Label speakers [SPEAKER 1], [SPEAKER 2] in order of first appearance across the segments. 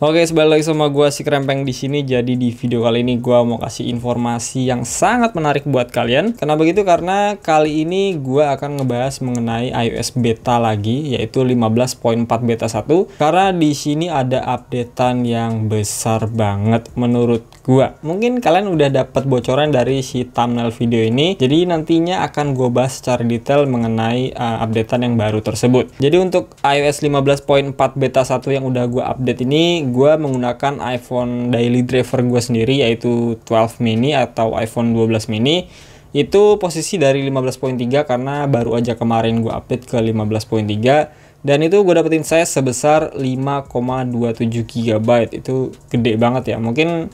[SPEAKER 1] Oke, balik lagi sama gua si Krempeng di sini. Jadi di video kali ini gua mau kasih informasi yang sangat menarik buat kalian. Kenapa begitu? Karena kali ini gua akan ngebahas mengenai iOS beta lagi, yaitu 15.4 beta 1. Karena di sini ada updatean yang besar banget menurut gua. Mungkin kalian udah dapat bocoran dari si thumbnail video ini. Jadi nantinya akan gua bahas secara detail mengenai updatean yang baru tersebut. Jadi untuk iOS 15.4 beta 1 yang udah gua update ini, gue menggunakan iPhone daily driver gue sendiri, yaitu 12 mini atau iPhone 12 mini. Itu posisi dari 15.3 karena baru aja kemarin gue update ke 15.3, dan itu gue dapetin size sebesar 5,27 GB. Itu gede banget ya, mungkin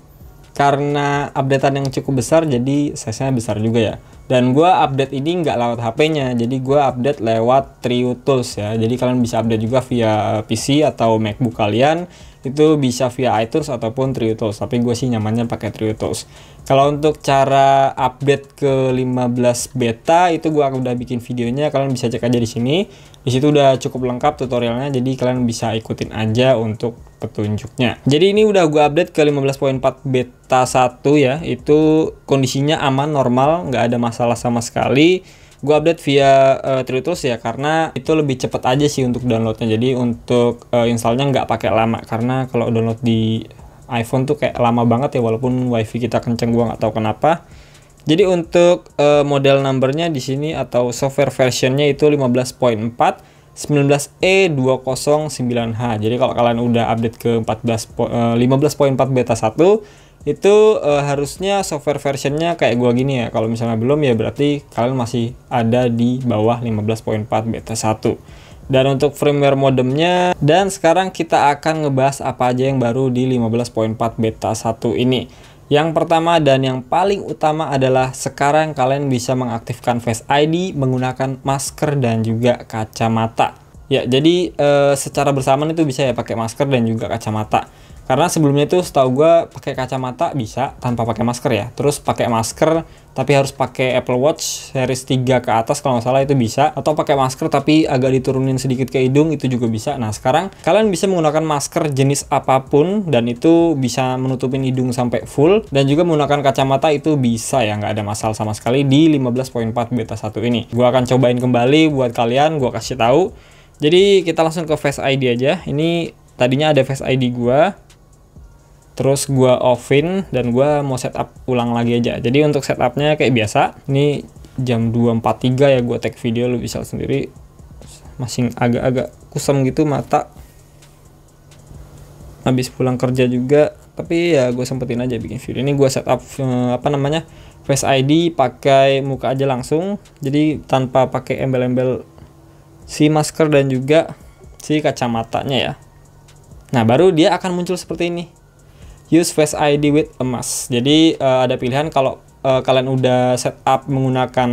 [SPEAKER 1] karena updatean yang cukup besar jadi size-nya besar juga ya. Dan gue update ini nggak lewat HP-nya, jadi gue update lewat Trio Tools ya. Jadi kalian bisa update juga via PC atau MacBook kalian, itu bisa via iTunes ataupun Trio Tools. Tapi gue sih nyamannya pakai Trio Tools. Kalau untuk cara update ke 15 beta itu gue udah bikin videonya, kalian bisa cek aja di sini. Di situ udah cukup lengkap tutorialnya, jadi kalian bisa ikutin aja untuk petunjuknya. Jadi ini udah gue update ke 15.4 beta 1 ya. Itu kondisinya aman, normal, nggak ada masalah sama sekali. Gue update via Trio Tools ya, karena itu lebih cepat aja sih untuk downloadnya. Jadi untuk installnya nggak pakai lama, karena kalau download di iPhone tuh kayak lama banget ya, walaupun wifi kita kenceng, gua nggak tahu kenapa. Jadi untuk model numbernya di sini atau software versionnya itu 15.4 19E209H. Jadi kalau kalian udah update ke 15.4 beta 1, itu harusnya software versionnya kayak gua gini ya. Kalau misalnya belum ya berarti kalian masih ada di bawah 15.4 beta 1. Dan untuk firmware modemnya, dan sekarang kita akan ngebahas apa aja yang baru di 15.4 beta 1 ini. Yang pertama dan yang paling utama adalah sekarang kalian bisa mengaktifkan Face ID menggunakan masker dan juga kacamata. Ya, jadi secara bersamaan itu bisa ya pakai masker dan juga kacamata. Karena sebelumnya itu setahu gue pakai kacamata bisa tanpa pakai masker ya. Terus pakai masker tapi harus pakai Apple Watch series 3 ke atas kalau nggak salah itu bisa. Atau pakai masker tapi agak diturunin sedikit ke hidung, itu juga bisa. Nah sekarang kalian bisa menggunakan masker jenis apapun dan itu bisa menutupin hidung sampai full. Dan juga menggunakan kacamata itu bisa ya, nggak ada masalah sama sekali di 15.4 beta 1 ini. Gue akan cobain kembali buat kalian, gue kasih tahu. Jadi kita langsung ke Face ID aja. Ini tadinya ada Face ID gue, terus gua offin dan gua mau setup ulang lagi aja. Jadi untuk setupnya kayak biasa. Ini jam 2.43 ya, gua tag video, lu bisa sendiri. Masih agak-agak kusam gitu mata. Habis pulang kerja juga, tapi ya gue sempetin aja bikin video. Ini gua setup Face ID pakai muka aja langsung. Jadi tanpa pakai embel-embel si masker dan juga si kacamatanya ya. Nah, baru dia akan muncul seperti ini. Use Face ID with a mask. Jadi ada pilihan kalau kalian udah setup menggunakan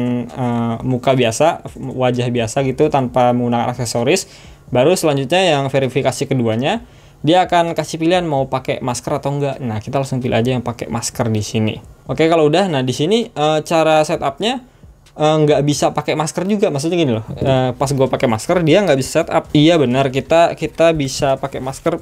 [SPEAKER 1] muka biasa, wajah biasa gitu tanpa menggunakan aksesoris. Baru selanjutnya yang verifikasi keduanya, dia akan kasih pilihan mau pakai masker atau enggak. Nah, kita langsung pilih aja yang pakai masker di sini. Oke, kalau udah, nah di sini cara setupnya nggak bisa pakai masker juga. Maksudnya gini loh, pas gue pakai masker dia nggak bisa setup. Iya benar, kita bisa pakai masker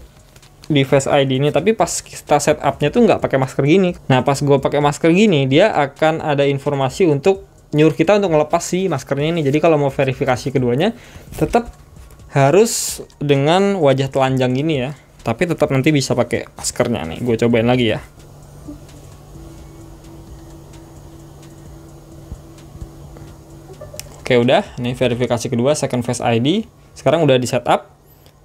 [SPEAKER 1] di Face ID ini, tapi pas kita setupnya tuh nggak pakai masker gini. Nah pas gue pakai masker gini, dia akan ada informasi untuk nyuruh kita untuk ngelepas si maskernya ini. Jadi kalau mau verifikasi keduanya tetap harus dengan wajah telanjang gini ya, tapi tetap nanti bisa pakai maskernya nih. Gue cobain lagi ya. Oke udah, ini verifikasi kedua second Face ID. Sekarang udah di setup.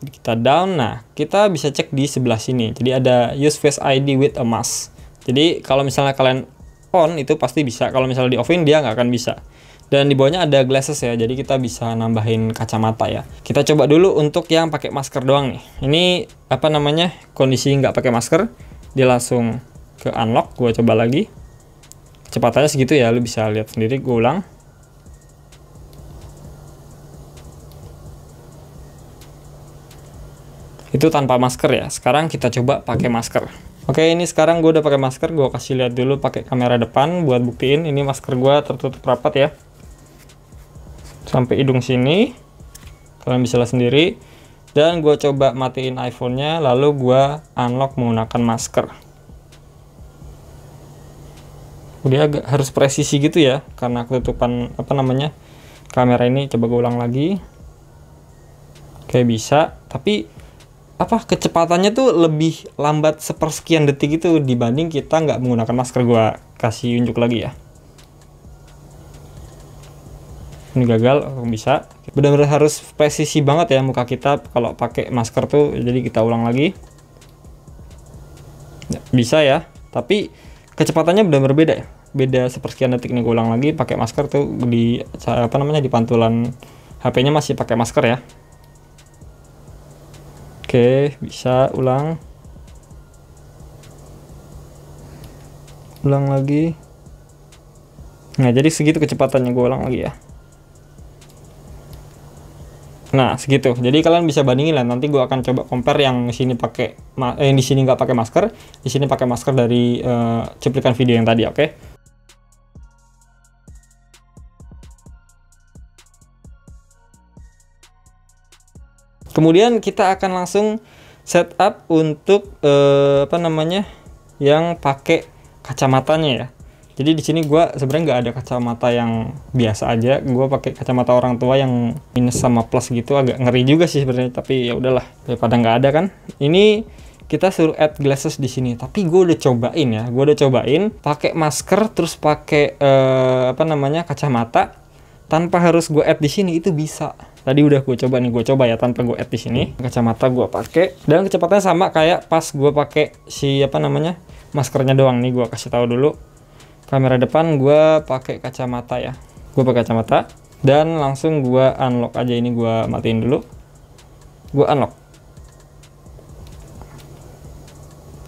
[SPEAKER 1] Kita down, nah kita bisa cek di sebelah sini. Jadi ada use Face ID with a mask. Jadi kalau misalnya kalian on itu pasti bisa. Kalau misalnya di offin dia nggak akan bisa. Dan di bawahnya ada glasses ya. Jadi kita bisa nambahin kacamata ya. Kita coba dulu untuk yang pakai masker doang nih. Ini kondisi nggak pakai masker. Dia langsung ke unlock. Gue coba lagi. Kecepatannya segitu ya. Lu bisa lihat sendiri. Gue ulang. Itu tanpa masker ya. Sekarang kita coba pakai masker. Oke, ini sekarang gue udah pakai masker. Gue kasih lihat dulu pakai kamera depan buat buktiin ini masker gue tertutup rapat ya, sampai hidung sini. Kalian bisa lihat sendiri. Dan gue coba matiin iPhone-nya, lalu gue unlock menggunakan masker. Dia agak harus presisi gitu ya, karena ketutupan kamera ini. Coba gue ulang lagi. Oke, bisa, tapi kecepatannya tuh lebih lambat sepersekian detik itu dibanding kita nggak menggunakan masker. Gue kasih unjuk lagi ya. Ini gagal. Bisa, benar-benar harus presisi banget ya muka kita kalau pakai masker tuh. Jadi kita ulang lagi. Bisa ya, tapi kecepatannya benar-benar beda ya, beda sepersekian detik. Nih gue ulang lagi pakai masker tuh, di di pantulan HP-nya masih pakai masker ya. Oke, bisa ulang lagi. Nah, jadi segitu kecepatannya, gue ulang lagi ya. Nah, segitu. Jadi kalian bisa bandingin lah. Nanti gue akan coba compare yang di sini pakai di sini nggak pakai masker, di sini pakai masker dari cuplikan video yang tadi, oke? Kemudian kita akan langsung setup untuk yang pakai kacamatanya ya. Jadi di sini gue sebenarnya nggak ada kacamata yang biasa aja. Gue pakai kacamata orang tua yang minus sama plus gitu, agak ngeri juga sih sebenarnya. Tapi ya udahlah, daripada nggak ada kan. Ini kita suruh add glasses di sini. Tapi gue udah cobain ya. Gue udah cobain pakai masker terus pakai kacamata tanpa harus gue add di sini, itu bisa. Tadi udah gue coba nih, gue coba ya tanpa gue add di sini. Kacamata gue pakai dan kecepatannya sama kayak pas gue pakai si maskernya doang. Nih gue kasih tahu dulu. Kamera depan gue pakai kacamata ya. Gue pakai kacamata dan langsung gue unlock aja. Ini gue matiin dulu. Gue unlock.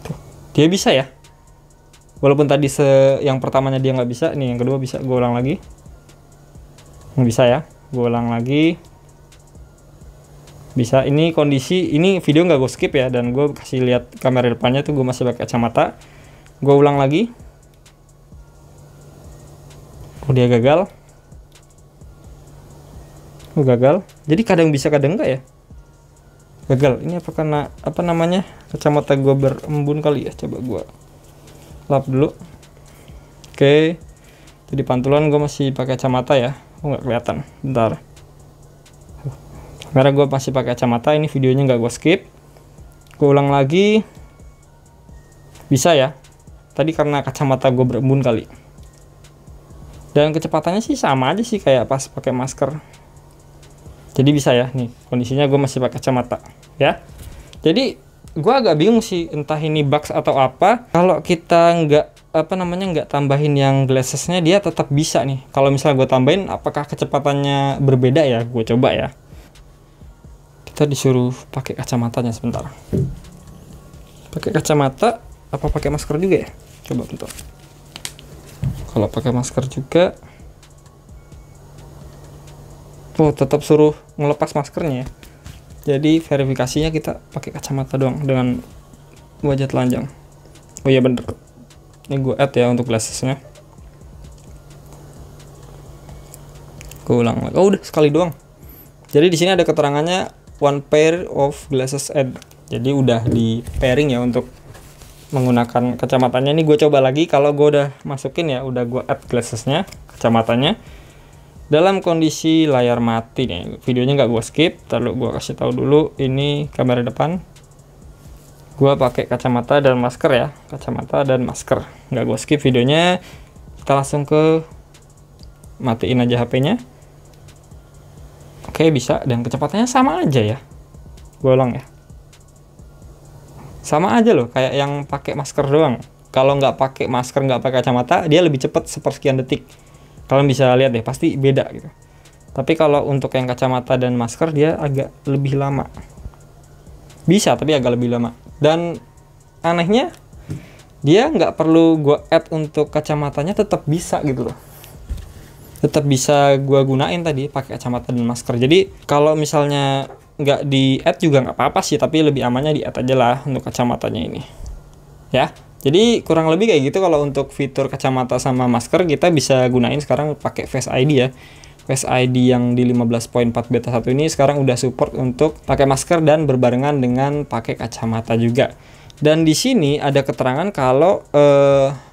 [SPEAKER 1] Tuh, dia bisa ya. Walaupun tadi yang pertamanya dia nggak bisa, nih yang kedua bisa. Gue ulang lagi. Bisa ya. Gue ulang lagi. Bisa. Ini kondisi, ini video nggak gue skip ya, dan gue kasih lihat kamera depannya tuh gue masih pakai kacamata. Gue ulang lagi. Oh, dia gagal. Oh, gagal. Jadi kadang bisa kadang enggak ya. Gagal. Ini apa karena kacamata gue berembun kali ya. Coba gue lap dulu. Oke. Jadi pantulan gue masih pakai kacamata ya. Oh, nggak kelihatan. Bentar. Kamera gue masih pakai kacamata. Ini videonya nggak gue skip. Gue ulang lagi. Bisa ya. Tadi karena kacamata gue berembun kali. Dan kecepatannya sih sama aja sih kayak pas pakai masker. Jadi bisa ya, nih kondisinya gue masih pakai kacamata ya. Jadi gue agak bingung sih, entah ini bugs atau apa. Kalau kita nggak tambahin yang glassesnya, dia tetap bisa nih. Kalau misalnya gue tambahin, apakah kecepatannya berbeda ya? Gue coba ya. Kita disuruh pakai kacamatanya sebentar. Pakai kacamata apa pakai masker juga ya? Coba bentar. Kalau pakai masker juga, tetap suruh ngelepas maskernya ya. Jadi verifikasinya kita pakai kacamata doang dengan wajah telanjang. Oh iya bener. Ini gue add ya untuk glassesnya. Gue ulang lagi. Oh udah sekali doang. Jadi di sini ada keterangannya one pair of glasses add. Jadi udah di pairing ya untuk menggunakan kacamatanya. Ini gue coba lagi. Kalau gue udah masukin ya, udah gue add glassesnya, kacamatanya dalam kondisi layar mati nih. Videonya nggak gue skip. Lalu gue kasih tahu dulu, ini kamera depan gue pakai kacamata dan masker ya. Kacamata dan masker, nggak gue skip videonya. Kita langsung ke matiin aja HP-nya. Oke, bisa. Dan kecepatannya sama aja ya. Gue ulang ya. Sama aja loh kayak yang pakai masker doang. Kalau nggak pakai masker, nggak pakai kacamata, dia lebih cepat sepersekian detik. Kalian bisa lihat deh, pasti beda gitu. Tapi kalau untuk yang kacamata dan masker, dia agak lebih lama. Bisa, tapi agak lebih lama. Dan anehnya, dia nggak perlu gue add untuk kacamatanya, tetap bisa gitu loh. Tetap bisa gue gunain tadi pakai kacamata dan masker. Jadi kalau misalnya nggak di add juga nggak apa-apa sih, tapi lebih amannya di add aja lah untuk kacamatanya ini ya. Jadi kurang lebih kayak gitu. Kalau untuk fitur kacamata sama masker, kita bisa gunain sekarang pakai Face ID ya. Face ID yang di 15.4 beta 1 ini sekarang udah support untuk pakai masker dan berbarengan dengan pakai kacamata juga. Dan di sini ada keterangan kalau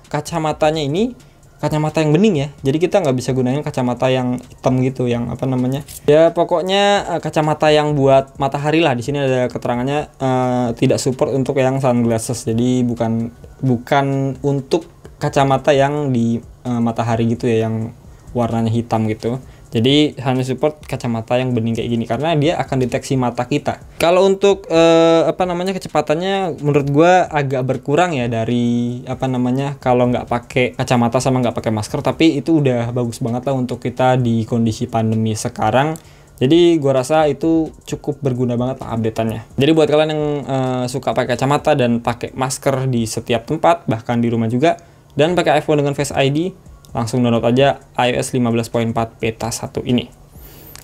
[SPEAKER 1] kacamatanya ini kacamata yang bening ya. Jadi kita nggak bisa gunain kacamata yang hitam gitu, yang apa namanya? Ya pokoknya kacamata yang buat matahari lah. Di sini ada keterangannya tidak support untuk yang sunglasses. Jadi bukan untuk kacamata yang di matahari gitu ya, yang warnanya hitam gitu. Jadi hanya support kacamata yang bening kayak gini karena dia akan deteksi mata kita. Kalau untuk kecepatannya menurut gua agak berkurang ya dari kalau nggak pakai kacamata sama nggak pakai masker, tapi itu udah bagus banget lah untuk kita di kondisi pandemi sekarang. Jadi gua rasa itu cukup berguna banget lah updateannya. Jadi buat kalian yang suka pakai kacamata dan pakai masker di setiap tempat, bahkan di rumah juga, dan pakai iPhone dengan Face ID, langsung download aja iOS 15.4 beta 1 ini.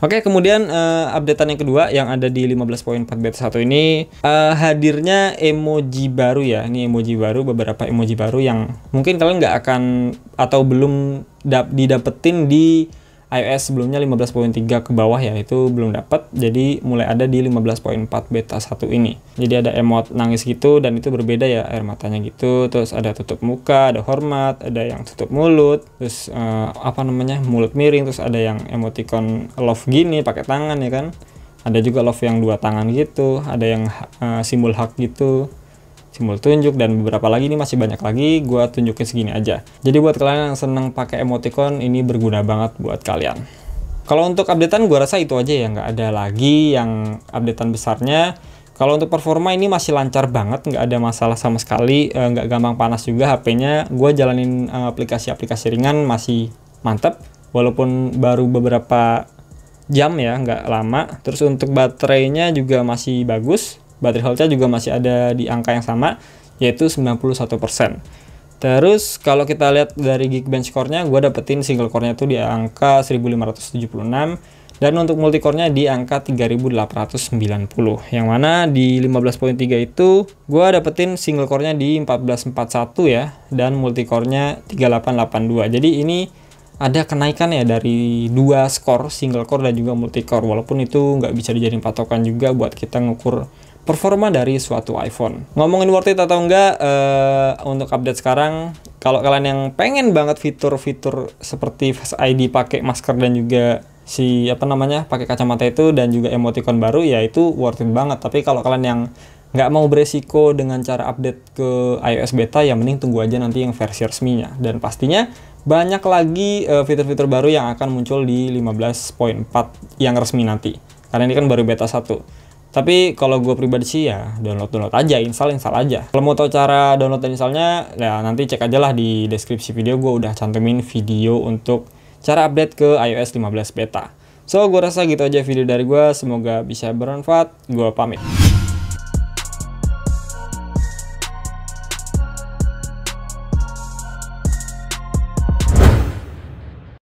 [SPEAKER 1] Oke, kemudian updatean yang kedua yang ada di 15.4 beta 1 ini hadirnya emoji baru ya. Ini emoji baru, beberapa emoji baru yang mungkin kalian nggak akan atau belum didapetin di iOS sebelumnya 15.3 ke bawah ya, itu belum dapat. Jadi mulai ada di 15.4 beta 1 ini. Jadi ada emot nangis gitu dan itu berbeda ya, air matanya gitu. Terus ada tutup muka, ada hormat, ada yang tutup mulut, terus mulut miring, terus ada yang emoticon love gini pakai tangan ya kan. Ada juga love yang dua tangan gitu, ada yang simbol hug gitu, simbol tunjuk, dan beberapa lagi. Ini masih banyak lagi, gua tunjukin segini aja. Jadi buat kalian yang seneng pakai emoticon, ini berguna banget buat kalian. Kalau untuk updatean gua rasa itu aja ya, nggak ada lagi yang updatean besarnya. Kalau untuk performa ini masih lancar banget, nggak ada masalah sama sekali, nggak gampang panas juga HP-nya. Gua jalanin aplikasi-aplikasi ringan masih mantap, walaupun baru beberapa jam ya, nggak lama. Terus untuk baterainya juga masih bagus. Baterai health-nya juga masih ada di angka yang sama, yaitu 91%. Terus kalau kita lihat dari Geekbench core-nya, gue dapetin single core-nya itu di angka 1576, dan untuk multicore-nya di angka 3890. Yang mana di 15.3 itu gue dapetin single core-nya di 1441 ya, dan multicore-nya 3882. Jadi ini ada kenaikan ya dari dua skor, single core dan juga multicore, walaupun itu nggak bisa dijadiin patokan juga buat kita ngukur performa dari suatu iPhone. Ngomongin worth it atau enggak untuk update sekarang, kalau kalian yang pengen banget fitur-fitur seperti Face ID pakai masker dan juga pakai kacamata itu dan juga emoticon baru, ya itu worth it banget. Tapi kalau kalian yang nggak mau beresiko dengan cara update ke iOS beta, ya mending tunggu aja nanti yang versi resminya. Dan pastinya banyak lagi fitur-fitur baru yang akan muncul di 15.4 yang resmi nanti. Karena ini kan baru beta 1. Tapi kalau gue pribadi sih ya download aja, install aja. Kalau mau tahu cara download dan installnya, ya nanti cek aja lah di deskripsi video, gue udah cantumin video untuk cara update ke iOS 15 beta. So, gue rasa gitu aja video dari gue, semoga bisa bermanfaat. Gue pamit.